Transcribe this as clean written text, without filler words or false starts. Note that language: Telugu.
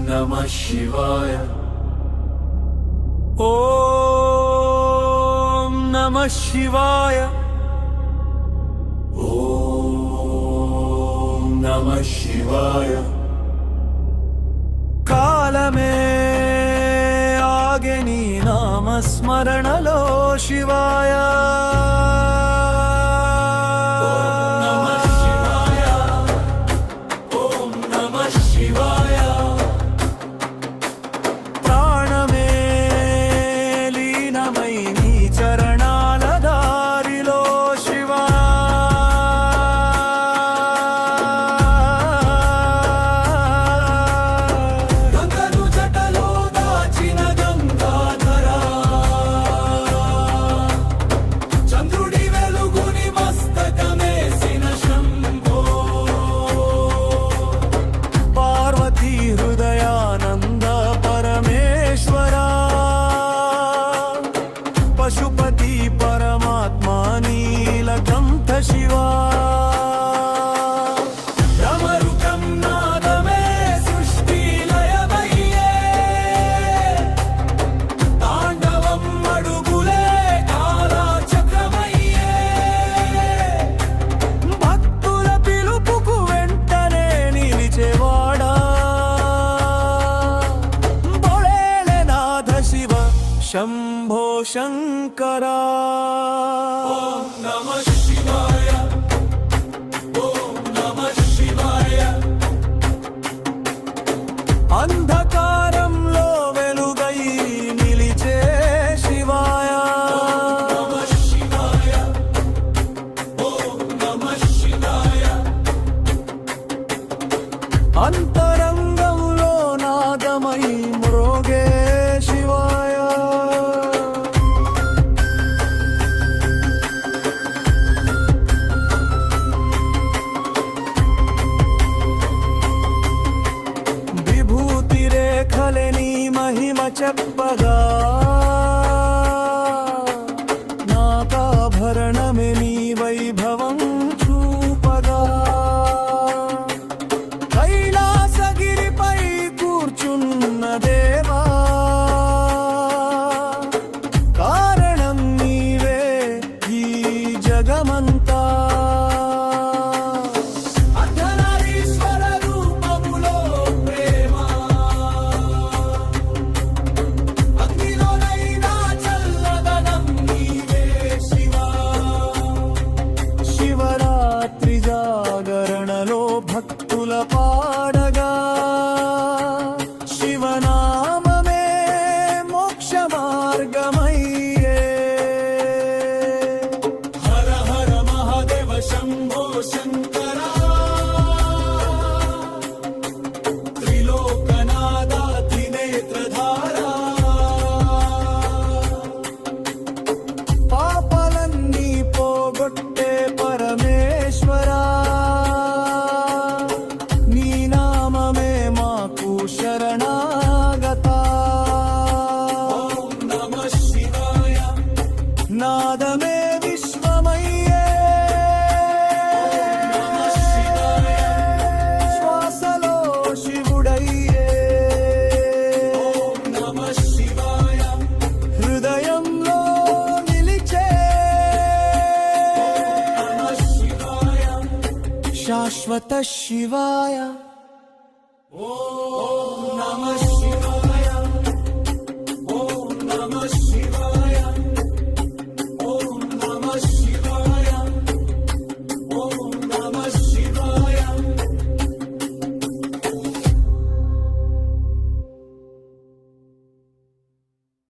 नमः शिवाय। ॐ नमः शिवाय। ॐ नमः शिवाय। कालमे आगे नी नाम स्मरणलो शिवाय। पशुपति परमात्मा नीलकंठ शिवा। डमरुकं नादमे सृष्टि लयमय्ये। तांडवं अडुगुले कालचक्रमय्ये। भक्तुल पिलुपुकु वेंटने निलिचेवाडा। भोलेनाथ शिव शंभो शंकरा। ओम नमः शिवाय। ओम नमः शिवाय। अंधकारंलो वेलुगै निलिचे शिवाय। ओम नमः शिवाय। ओम नमः शिवाय। अंतरंगंलो नादमय मृगे शिवाय। ఖలని మహిమ చెప్పగా నాకాభరణమే నీ వైభవం చూపగా కైలాసగిరిపై కూర్చున్న దేవా కారణం నీవే ఈ జగమంతా భక్తుల పాడగా శివనామమే మోక్ష మార్గమయ్యే. హర హర మహాదేవ శంభో శంకర. త్రిలోకనాథ త్రినేత్రధార. పాపలన్నీ పోగొట్టే పరమేశ్వరా. శరణాగత. ఓం నమః శివాయ. నాదమే విశ్వమయ్యే. ఓం నమః శివాయ. శ్వాసలో శివుడయ్యే. ఓం నమః శివాయ. హృదయంలో నిలిచే. ఓం నమః శివాయ. శాశ్వత శివాయ. ఓం నమః